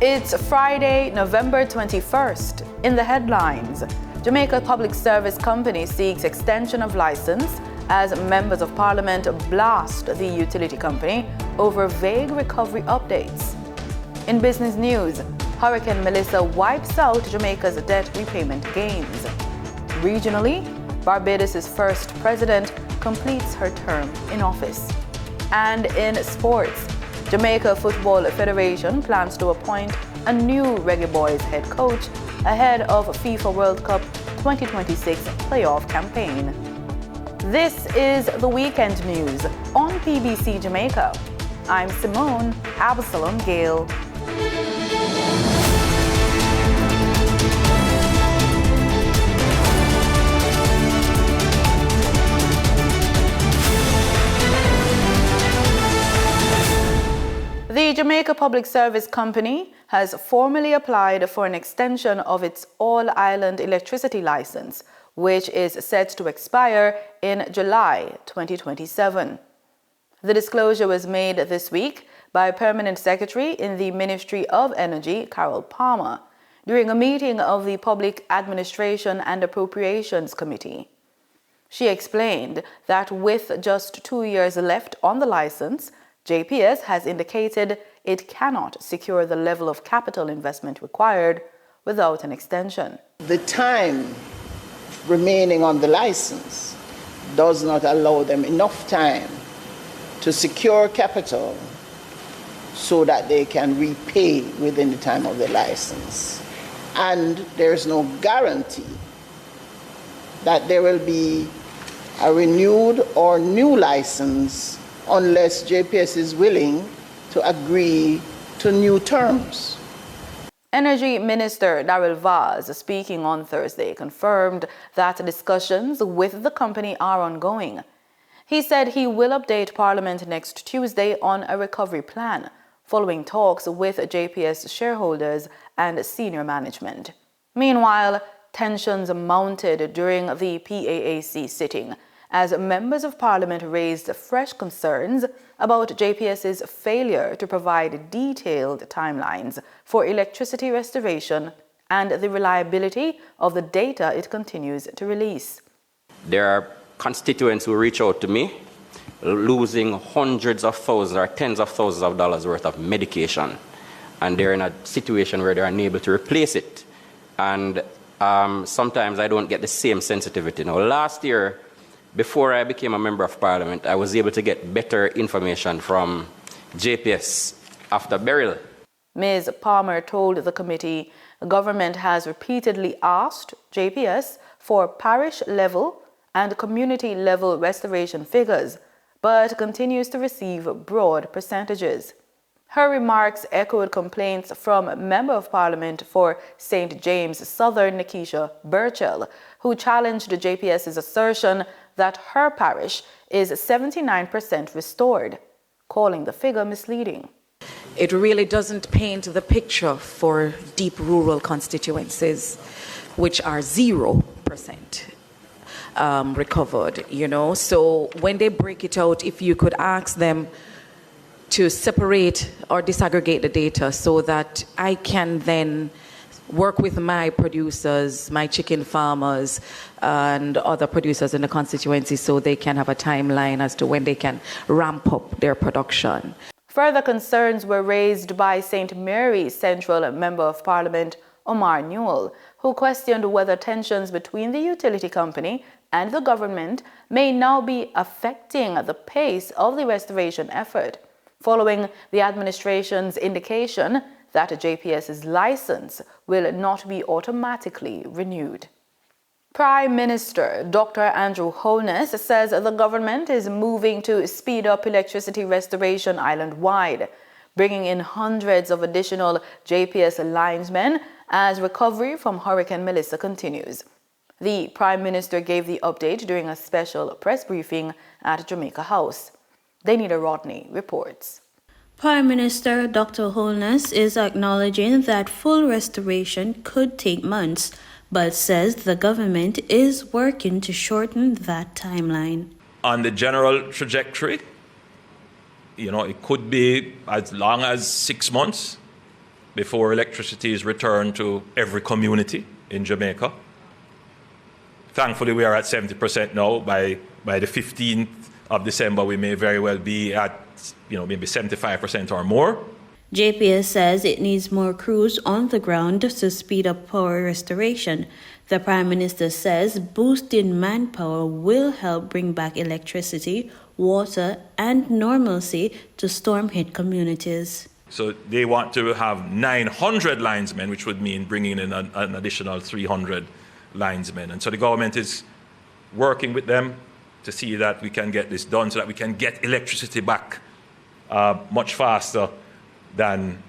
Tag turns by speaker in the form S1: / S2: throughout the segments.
S1: It's Friday, November 21st. In the headlines, Jamaica Public Service Company seeks extension of license as members of Parliament blast the utility company over vague recovery updates. In business news, Hurricane Melissa wipes out Jamaica's debt repayment gains. Regionally, Barbados' first president completes her term in office. And in sports, Jamaica Football Federation plans to appoint a new Reggae Boys head coach ahead of FIFA World Cup 2026 playoff campaign. This is the weekend news on PBC Jamaica. I'm Simone Absalom Gale. The Jamaica Public Service Company has formally applied for an extension of its all-island electricity license, which is set to expire in July 2027. The disclosure was made this week by Permanent Secretary in the Ministry of Energy, Carol Palmer, during a meeting of the Public Administration and Appropriations Committee. She explained that with just 2 years left on the license, JPS has indicated it cannot secure the level of capital investment required without an extension.
S2: The time remaining on the license does not allow them enough time to secure capital so that they can repay within the time of the license. And there's no guarantee that there will be a renewed or new license unless JPS is willing to agree to new terms.
S1: Energy Minister Darrell Vaz, speaking on Thursday, confirmed that discussions with the company are ongoing. He said he will update Parliament next Tuesday on a recovery plan, following talks with JPS shareholders and senior management. Meanwhile, tensions mounted during the PAAC sitting as members of Parliament raised fresh concerns about JPS's failure to provide detailed timelines for electricity restoration and the reliability of the data it continues to release.
S3: There are constituents who reach out to me losing hundreds of thousands or tens of thousands of dollars worth of medication, and they're in a situation where they're unable to replace it. And sometimes I don't get the same sensitivity. Now, last year, before I became a member of Parliament, I was able to get better information from JPS after burial.
S1: Ms. Palmer told the committee the government has repeatedly asked JPS for parish-level and community-level restoration figures, but continues to receive broad percentages. Her remarks echoed complaints from Member of Parliament for St. James Southern Nikisha Burchell, who challenged JPS's assertion that her parish is 79% restored, calling the figure misleading.
S4: It really doesn't paint the picture for deep rural constituencies, which are 0% recovered, So when they break it out, if you could ask them to separate or disaggregate the data so that I can then work with my producers, my chicken farmers, and other producers in the constituency so they can have a timeline as to when they can ramp up their production.
S1: Further concerns were raised by St. Mary's Central Member of Parliament Omar Newell, who questioned whether tensions between the utility company and the government may now be affecting the pace of the restoration effort, following the administration's indication that JPS's license will not be automatically renewed. Prime Minister Dr. Andrew Holness says the government is moving to speed up electricity restoration island-wide, bringing in hundreds of additional JPS linesmen as recovery from Hurricane Melissa continues. The Prime Minister gave the update during a special press briefing at Jamaica House. Danita Rodney reports.
S5: Prime Minister Dr. Holness is acknowledging that full restoration could take months, but says the government is working to shorten that timeline.
S6: On the general trajectory, it could be as long as 6 months. before electricity is returned to every community in Jamaica. Thankfully, we are at 70% now. By the 15th of December, we may very well be at, maybe 75% or more.
S5: JPS says it needs more crews on the ground to speed up power restoration. The Prime Minister says boosting manpower will help bring back electricity, water, and normalcy to storm-hit communities.
S6: So they want to have 900 linesmen, which would mean bringing in an additional 300 linesmen. And so the government is working with them to see that we can get this done so that we can get electricity back much faster than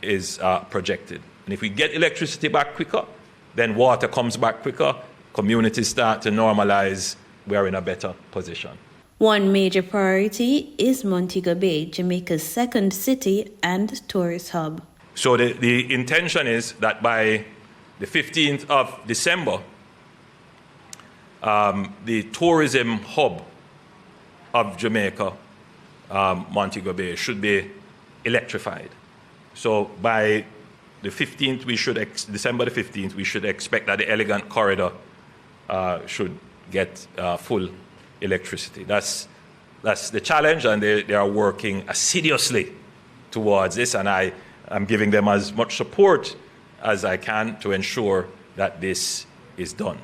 S6: is projected. And if we get electricity back quicker, then water comes back quicker, communities start to normalize, we're in a better position.
S5: One major priority is Montego Bay, Jamaica's second city and tourist hub.
S6: So the intention is that by the 15th of December, the tourism hub of Jamaica, Montego Bay, should be electrified. So by the 15th, December the 15th, we should expect that the Elegant Corridor should get full electricity. That's the challenge, and they are working assiduously towards this, and I am giving them as much support as I can to ensure that this is done.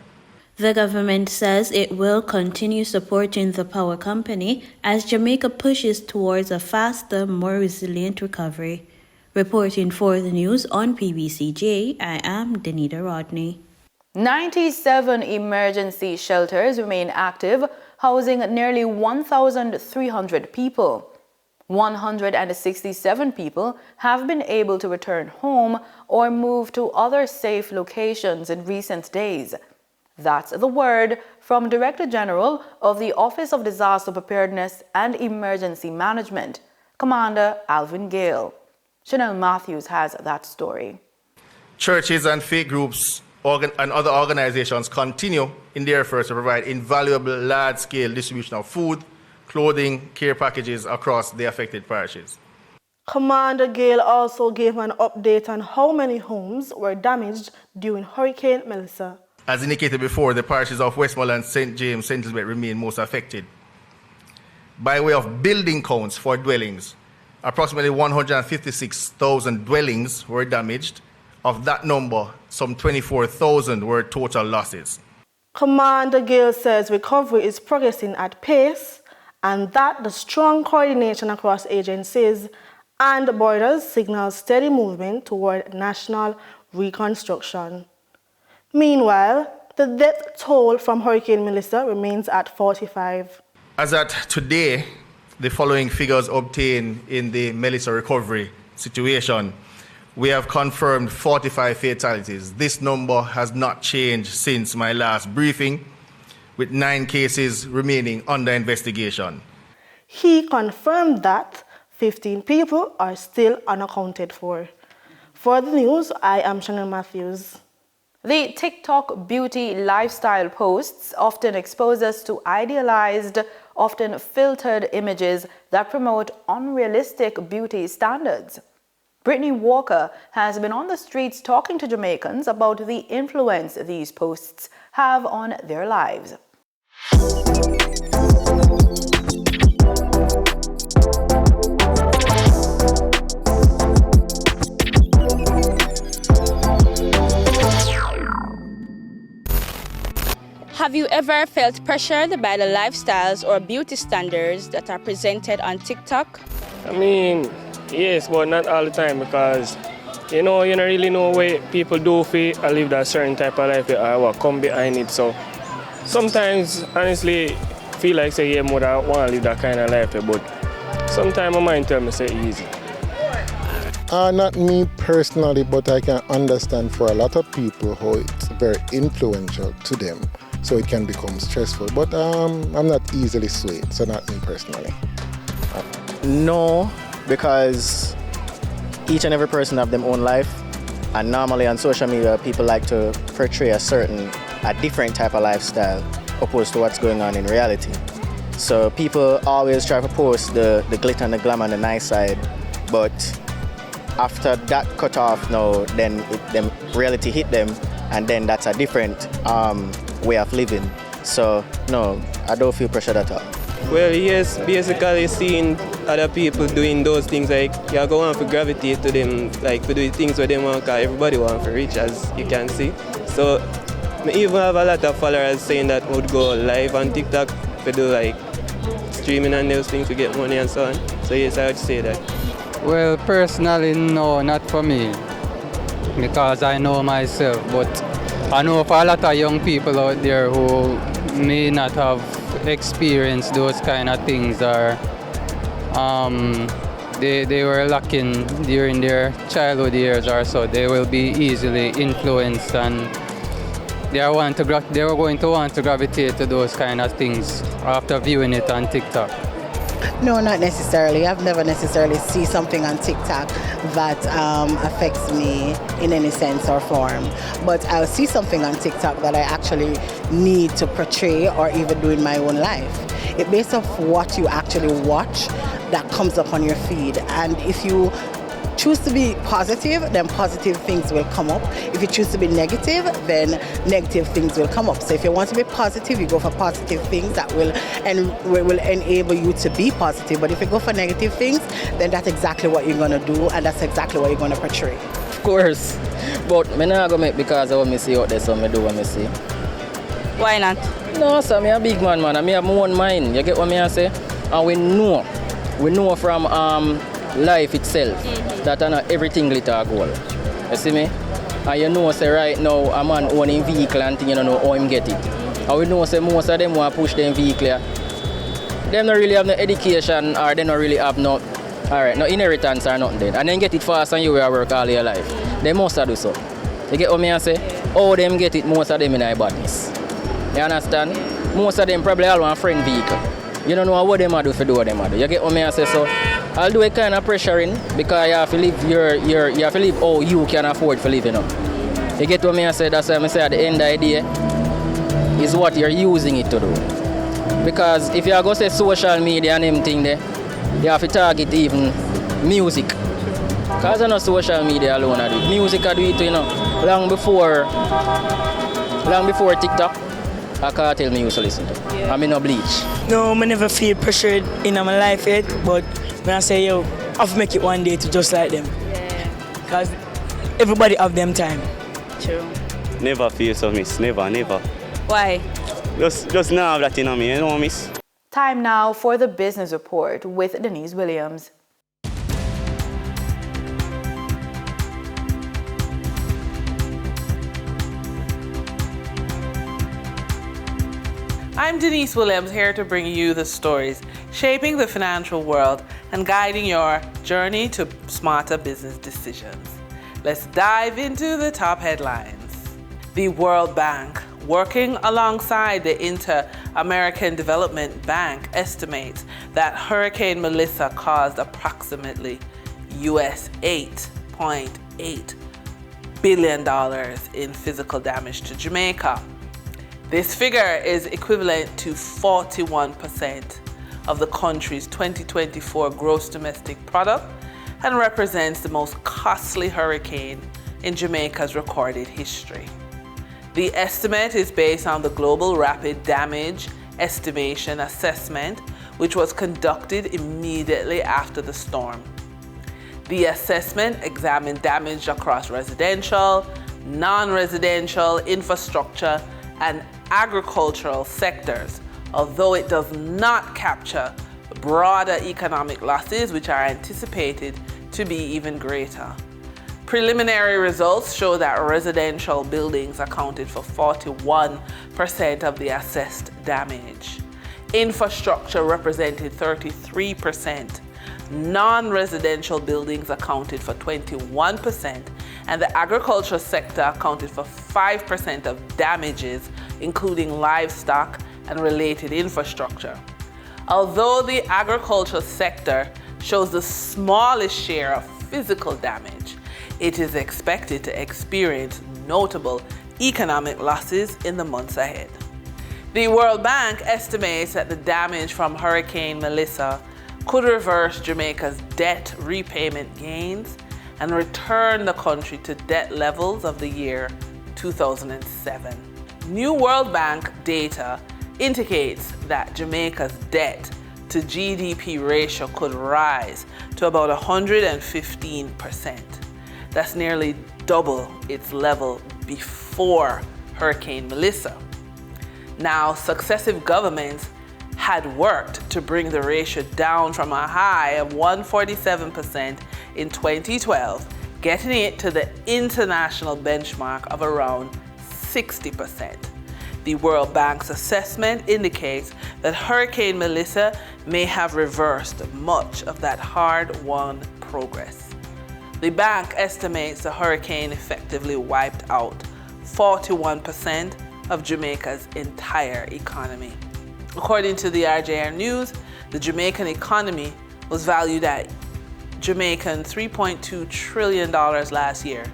S5: The government says it will continue supporting the power company as Jamaica pushes towards a faster, more resilient recovery. Reporting for the news on PBCJ, I am Danita Rodney.
S1: 97 emergency shelters remain active, housing nearly 1,300 people. 167 people have been able to return home or move to other safe locations in recent days. That's the word from Director General of the Office of Disaster Preparedness and Emergency Management, Commander Alvin Gale. Chanel Matthews has that story.
S7: Churches and faith groups and other organizations continue in their efforts to provide invaluable large-scale distribution of food, clothing, care packages across the affected parishes.
S8: Commander Gale also gave an update on how many homes were damaged during Hurricane Melissa.
S7: As indicated before, the parishes of Westmoreland, St. James, St. Elizabeth remain most affected. By way of building counts for dwellings, approximately 156,000 dwellings were damaged. Of that number, some 24,000 were total losses.
S8: Commander Gale says recovery is progressing at pace and that the strong coordination across agencies and borders signals steady movement toward national reconstruction. Meanwhile, the death toll from Hurricane Melissa remains at 45.
S7: As at today, the following figures obtained in the Melissa recovery situation. We have confirmed 45 fatalities. This number has not changed since my last briefing, with 9 cases remaining under investigation.
S8: He confirmed that 15 people are still unaccounted for. For the news, I am Chanel Matthews.
S1: The TikTok beauty lifestyle posts often expose us to idealized, often filtered images that promote unrealistic beauty standards. Brittany Walker has been on the streets talking to Jamaicans about the influence these posts have on their lives.
S9: Have you ever felt pressured by the lifestyles or beauty standards that are presented on TikTok?
S10: I mean, yes, but not all the time because, you don't really know what people do for it or live that certain type of life or what come behind it. So sometimes, honestly, feel like say, yeah, I want to live that kind of life, but sometimes my mind tell me say easy.
S11: Not me personally, but I can understand for a lot of people how it's very influential to them. So it can become stressful, but I'm not easily swayed, so not me personally.
S12: No, because each and every person have their own life, and normally on social media people like to portray a different type of lifestyle opposed to what's going on in reality. So people always try to post the glitter and the glamour on the nice side, but after that cut off now, then reality hit them, and then that's a different way of living. So no, I don't feel pressured at all.
S13: Well, yes, basically seeing other people doing those things, like you're going to gravitate to them, like to do things where they want, because everybody wants to reach, as you can see. So I even have a lot of followers saying that would go live on TikTok to do like streaming and those things to get money and so on. So yes, I would say that.
S14: Well, personally, no, not for me, because I know myself, but I know for a lot of young people out there who may not have experienced those kind of things, or they were lacking during their childhood years or so, they will be easily influenced, and they are going to want to gravitate to those kind of things after viewing it on TikTok.
S15: No, not necessarily. I've never necessarily seen something on TikTok that affects me in any sense or form. But I'll see something on TikTok that I actually need to portray or even do in my own life. It's based off what you actually watch that comes up on your feed. And if you choose to be positive, then positive things will come up. If you choose to be negative, then negative things will come up. So if you want to be positive, you go for positive things that will enable you to be positive. But if you go for negative things, then that's exactly what you're going to do, and that's exactly what you're going to portray.
S16: Of course, but I'm not going to make because of what I see out there, so I do what I see.
S9: Why not?
S16: No, so I'm a big man, and I have my own mind. You get what I say? And we know from life itself that not everything glitter gold. You see me? And you know, say right now a man owning vehicle and thing, you don't know how him get it. And we know say most of them want to push them vehicle. Them don't really have no education, or they don't really have no inheritance or nothing then. And then get it fast and you will work all your life. They must do so. You get what I say? How them get it, most of them in a badness. You understand? Most of them probably all want a friend vehicle. You don't know what them do for do what them do. You get what I say? So I'll do a kind of pressuring because you have to live you have to live how you can afford to live, you know. You get what I say? That's why I say at the end of the day is what you're using it to do. Because if you go say social media and everything there, you have to target even music. Because I know social media alone I do it. Music I do it, you know. Long before TikTok, I can't tell me used to listen to. Yeah. I mean no bleach.
S17: No, I never feel pressured in my life yet, but when I say yo, I have to make it one day to just like them. Yeah. Because everybody have them time.
S9: True.
S18: Never feel so, miss. Never.
S9: Why?
S18: Just now that in me, you know, miss.
S1: Time now for the business report with Denise Williams.
S19: I'm Denise Williams, here to bring you the stories shaping the financial world and guiding your journey to smarter business decisions. Let's dive into the top headlines. The World Bank, working alongside the Inter-American Development Bank, estimates that Hurricane Melissa caused approximately US $8.8 billion in physical damage to Jamaica. This figure is equivalent to 41% of the country's 2024 gross domestic product and represents the most costly hurricane in Jamaica's recorded history. The estimate is based on the Global Rapid Damage Estimation Assessment, which was conducted immediately after the storm. The assessment examined damage across residential, non-residential, infrastructure, and agricultural sectors, although it does not capture the broader economic losses, which are anticipated to be even greater. Preliminary results show that residential buildings accounted for 41% of the assessed damage. Infrastructure represented 33%. Non-residential buildings accounted for 21%, and the agriculture sector accounted for 5% of damages, including livestock and related infrastructure. Although the agriculture sector shows the smallest share of physical damage, it is expected to experience notable economic losses in the months ahead. The World Bank estimates that the damage from Hurricane Melissa could reverse Jamaica's debt repayment gains and return the country to debt levels of the year 2007. New World Bank data indicates that Jamaica's debt to GDP ratio could rise to about 115%. That's nearly double its level before Hurricane Melissa. Now, successive governments had worked to bring the ratio down from a high of 147% in 2012, getting it to the international benchmark of around 60%. The World Bank's assessment indicates that Hurricane Melissa may have reversed much of that hard-won progress. The bank estimates the hurricane effectively wiped out 41% of Jamaica's entire economy. According to the RJR News, the Jamaican economy was valued at Jamaican $3.2 trillion last year,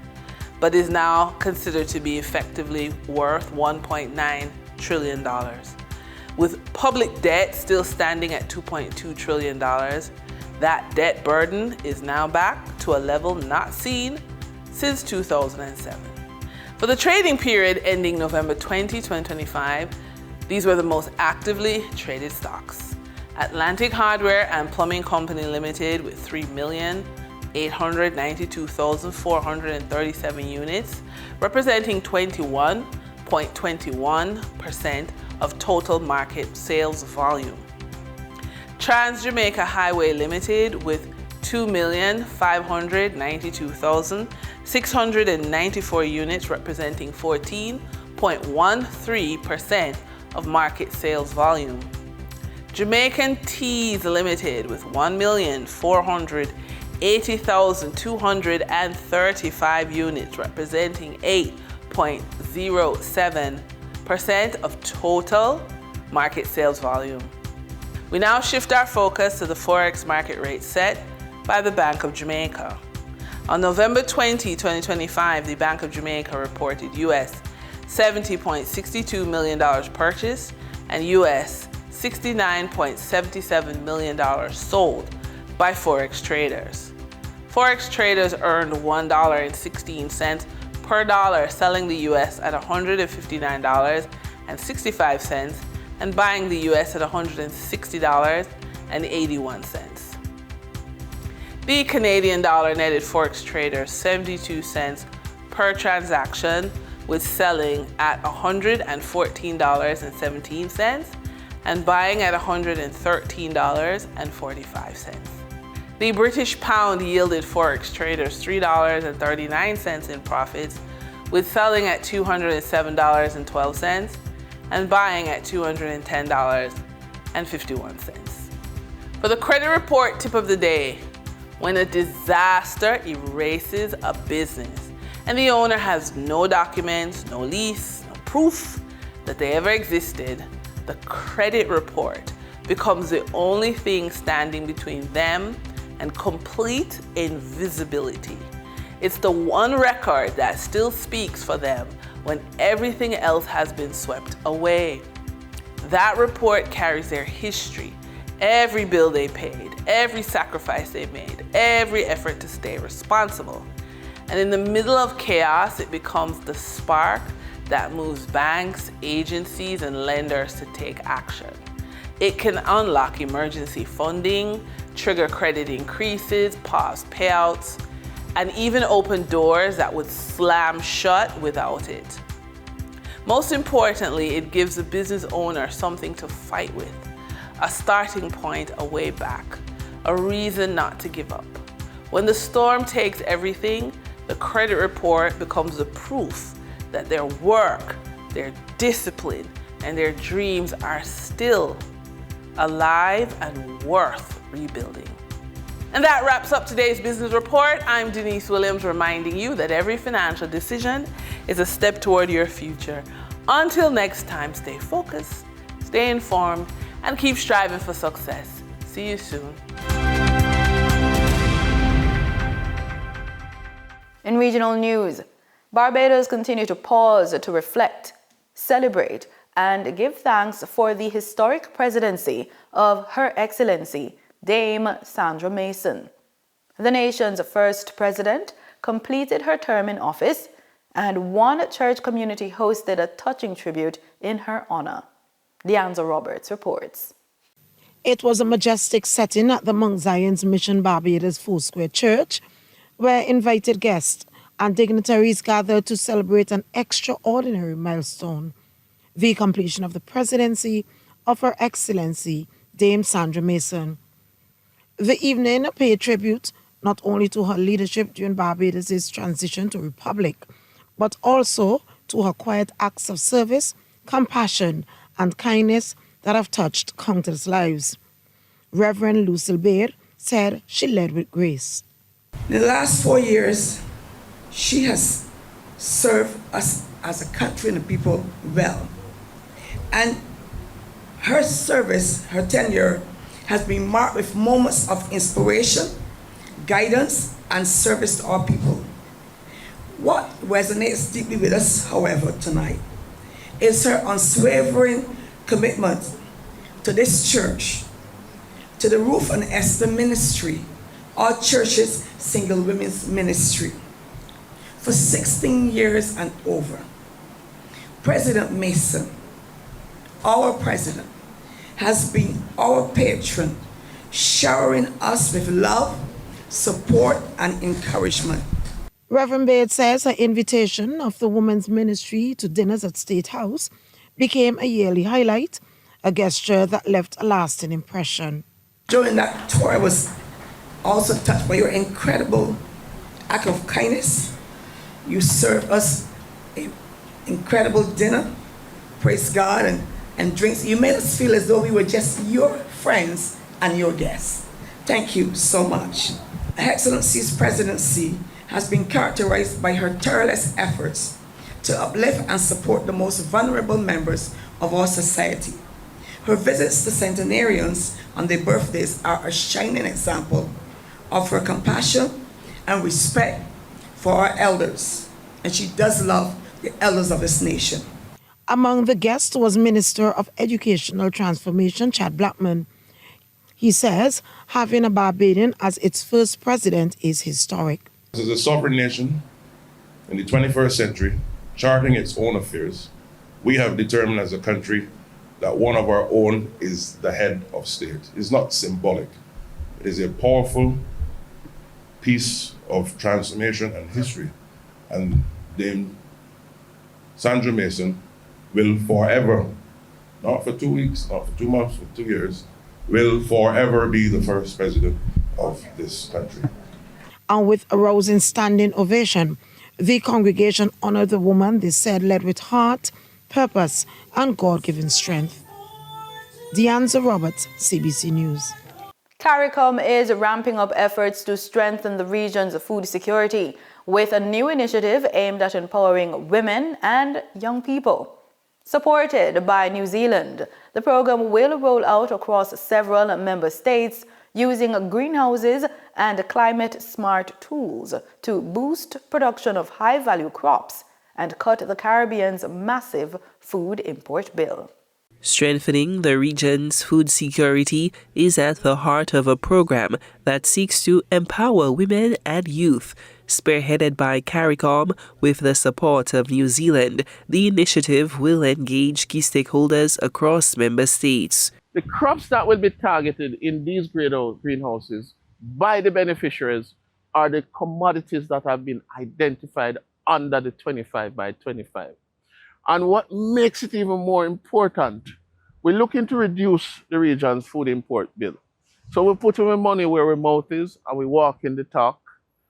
S19: but is now considered to be effectively worth $1.9 trillion. With public debt still standing at $2.2 trillion, that debt burden is now back to a level not seen since 2007. For the trading period ending November 20, 2025, these were the most actively traded stocks. Atlantic Hardware and Plumbing Company Limited with 3,892,437 units, representing 21.21% of total market sales volume. Trans-Jamaica Highway Limited with 2,592,694 units, representing 14.13% of market sales volume. Jamaican Teas Limited with 1,480,235 units, representing 8.07% of total market sales volume. We now shift our focus to the Forex market rate set by the Bank of Jamaica. On November 20, 2025, the Bank of Jamaica reported US $70.62 million purchased and US $69.77 million sold by Forex traders. Forex traders earned $1.16 per dollar, selling the US at $159.65 and buying the US at $160.81. The Canadian dollar netted Forex traders 72 cents per transaction, with selling at $114.17 and buying at $113.45. The British pound yielded Forex traders $3.39 in profits, with selling at $207.12 and buying at $210.51. For the credit report tip of the day, when a disaster erases a business and the owner has no documents, no lease, no proof that they ever existed, the credit report becomes the only thing standing between them and complete invisibility. It's the one record that still speaks for them when everything else has been swept away. That report carries their history, every bill they paid, every sacrifice they made, every effort to stay responsible. And in the middle of chaos, it becomes the spark that moves banks, agencies, and lenders to take action. It can unlock emergency funding, trigger credit increases, pause payouts, and even open doors that would slam shut without it. Most importantly, it gives the business owner something to fight with, a starting point, a way back, a reason not to give up. When the storm takes everything, the credit report becomes the proof that their work, their discipline, and their dreams are still alive and worth rebuilding. And that wraps up today's business report. I'm Denise Williams, reminding you that every financial decision is a step toward your future. Until next time, stay focused, stay informed, and keep striving for success. See you soon.
S1: In regional news, Barbados continue to pause to reflect, celebrate, and give thanks for the historic presidency of Her Excellency Dame Sandra Mason. The nation's first president completed her term in office, and one church community hosted a touching tribute in her honor. Deanza Roberts reports.
S20: It was a majestic setting at the Mount Zion's Mission Barbados Foursquare Church, where invited guests and dignitaries gathered to celebrate an extraordinary milestone, the completion of the presidency of Her Excellency Dame Sandra Mason. The evening paid tribute not only to her leadership during Barbados' transition to republic, but also to her quiet acts of service, compassion, and kindness that have touched countless lives. Reverend Lucille Baird said she led with grace.
S21: In the last 4 years, she has served us as a country and the people well. And her service, her tenure, has been marked with moments of inspiration, guidance, and service to our people. What resonates deeply with us, however, tonight is her unswavering commitment to this church, to the Ruth and Esther ministry, our church's single women's ministry. For 16 years and over, President Mason, our president, has been our patron, showering us with love, support, and encouragement.
S20: Reverend Baird says her invitation of the women's ministry to dinners at State House became a yearly highlight, a gesture that left a lasting impression.
S21: During that tour, I was also touched by your incredible act of kindness. You served us an incredible dinner, praise God, and drinks. You made us feel as though we were just your friends and your guests. Thank you so much. Her Excellency's presidency has been characterized by her tireless efforts to uplift and support the most vulnerable members of our society. Her visits to centenarians on their birthdays are a shining example of her compassion and respect for our elders, and she does love the elders of this nation.
S20: Among the guests was Minister of Educational Transformation, Chad Blackman. He says having a Barbadian as its first president is historic.
S22: As a sovereign nation in the 21st century, charting its own affairs, we have determined as a country that one of our own is the head of state. It's not symbolic. It is a powerful piece of transformation and history. And Dame Sandra Mason will forever, not for 2 weeks, not for 2 months, for 2 years, will forever be the first president of this country.
S20: And with a rousing standing ovation, the congregation honored the woman they said led with heart, purpose, and God-given strength. Deanza Roberts, CBC News.
S1: CARICOM is ramping up efforts to strengthen the region's food security with a new initiative aimed at empowering women and young people. Supported by New Zealand, the program will roll out across several member states using greenhouses and climate-smart tools to boost production of high-value crops and cut the Caribbean's massive food import bill.
S23: Strengthening the region's food security is at the heart of a program that seeks to empower women and youth. Spearheaded by CARICOM with the support of New Zealand, the initiative will engage key stakeholders across member states.
S24: The crops that will be targeted in these greenhouses by the beneficiaries are the commodities that have been identified under the 25 by 25. And what makes it even more important, we're looking to reduce the region's food import bill. So we're putting our money where our mouth is and we're walking the talk,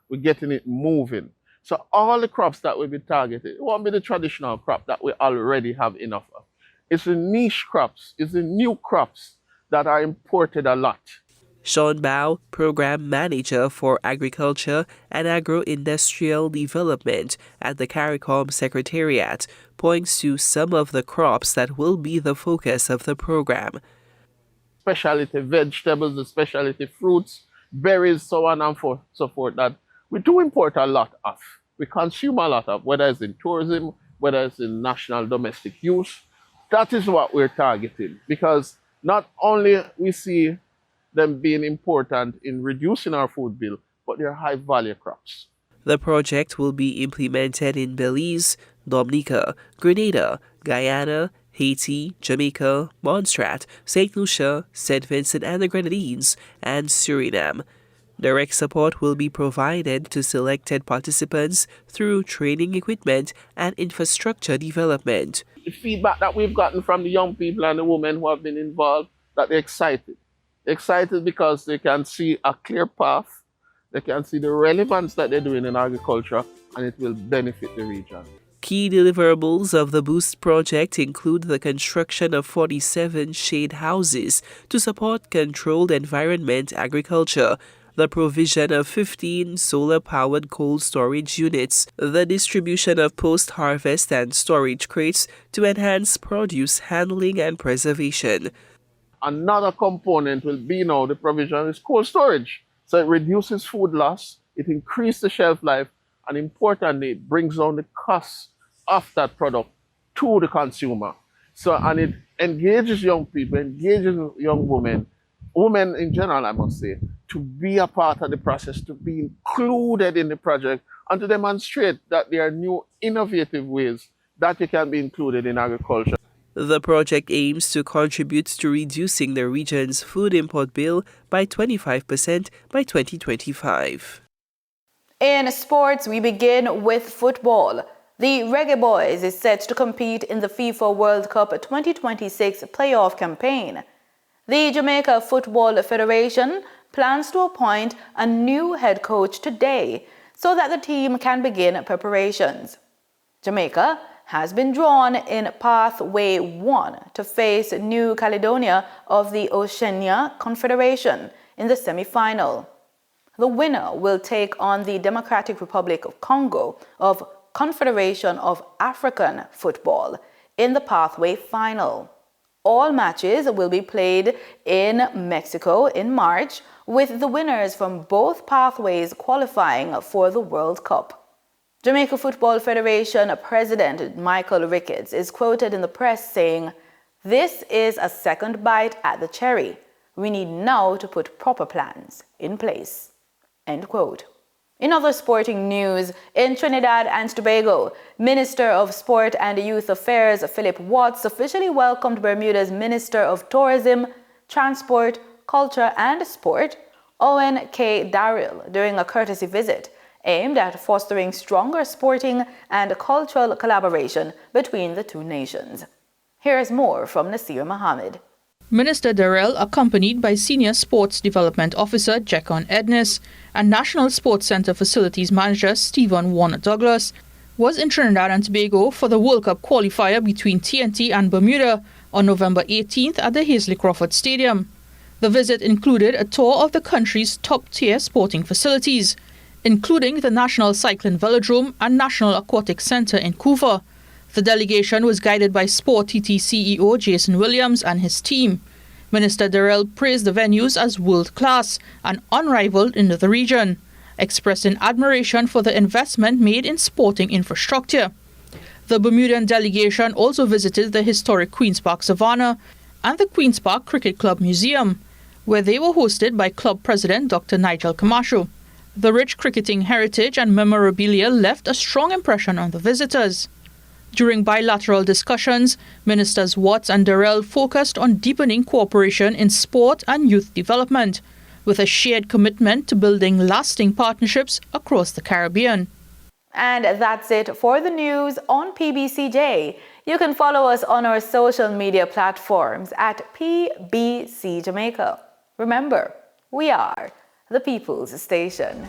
S24: we're getting it moving. So all the crops that will be targeted, it won't be the traditional crop that we already have enough of. It's the niche crops, it's the new crops that are imported a lot.
S23: Sean Bao, Program Manager for Agriculture and Agro-Industrial Development at the CARICOM Secretariat, points to some of the crops that will be the focus of the program.
S24: Specialty vegetables, the specialty fruits, berries, so on and so forth, that we do import a lot of. We consume a lot of, whether it's in tourism, whether it's in national domestic use. That is what we're targeting, because not only we see them being important in reducing our food bill, but they're high-value crops.
S23: The project will be implemented in Belize, Dominica, Grenada, Guyana, Haiti, Jamaica, Montserrat, St. Lucia, St. Vincent and the Grenadines, and Suriname. Direct support will be provided to selected participants through training equipment and infrastructure development.
S24: The feedback that we've gotten from the young people and the women who have been involved, that they're excited. Excited because they can see a clear path, they can see the relevance that they're doing in agriculture, and it will benefit the region.
S23: Key deliverables of the Boost project include the construction of 47 shade houses to support controlled environment agriculture, the provision of 15 solar-powered cold storage units, the distribution of post-harvest and storage crates to enhance produce handling and preservation.
S24: Another component will be now the provision is cold storage. So it reduces food loss, it increases the shelf life, and importantly, it brings down the cost of that product to the consumer. So, and it engages young people, engages young women in general, I must say, to be a part of the process, to be included in the project, and to demonstrate that there are new innovative ways that you can be included in agriculture.
S23: The project aims to contribute to reducing the region's food import bill by 25% by 2025.
S1: In sports, we begin with football. The Reggae Boys is set to compete in the FIFA World Cup 2026 playoff campaign. The Jamaica Football Federation plans to appoint a new head coach today so that the team can begin preparations. Jamaica has been drawn in Pathway 1 to face New Caledonia of the Oceania Confederation in the semi-final. The winner will take on the Democratic Republic of Congo of Confederation of African Football in the Pathway final. All matches will be played in Mexico in March, with the winners from both pathways qualifying for the World Cup. Jamaica Football Federation President Michael Ricketts is quoted in the press saying, "This is a second bite at the cherry. We need now to put proper plans in place." End quote. In other sporting news, in Trinidad and Tobago, Minister of Sport and Youth Affairs Philip Watts officially welcomed Bermuda's Minister of Tourism, Transport, Culture and Sport, Owen K. Darrell, during a courtesy visit aimed at fostering stronger sporting and cultural collaboration between the two nations. Here's more from Nasir Mohammed.
S2: Minister Darrell, accompanied by Senior Sports Development Officer Jekon Ednis and National Sports Centre Facilities Manager Stephen Warner Douglas, was in Trinidad and Tobago for the World Cup qualifier between TNT and Bermuda on November 18th at the Hazley Crawford Stadium. The visit included a tour of the country's top-tier sporting facilities, including the National Cycling Velodrome and National Aquatic Centre in Couva. The delegation was guided by Sport TT CEO Jason Williams and his team. Minister Darrell praised the venues as world-class and unrivaled in the region, expressing admiration for the investment made in sporting infrastructure. The Bermudan delegation also visited the historic Queen's Park Savannah and the Queen's Park Cricket Club Museum, where they were hosted by club president Dr. Nigel Camacho. The rich cricketing heritage and memorabilia left a strong impression on the visitors. During bilateral discussions, Ministers Watts and Darrell focused on deepening cooperation in sport and youth development, with a shared commitment to building lasting partnerships across the Caribbean.
S1: And that's it for the news on PBCJ. You can follow us on our social media platforms at PBCJamaica. Remember, we are the People's Station.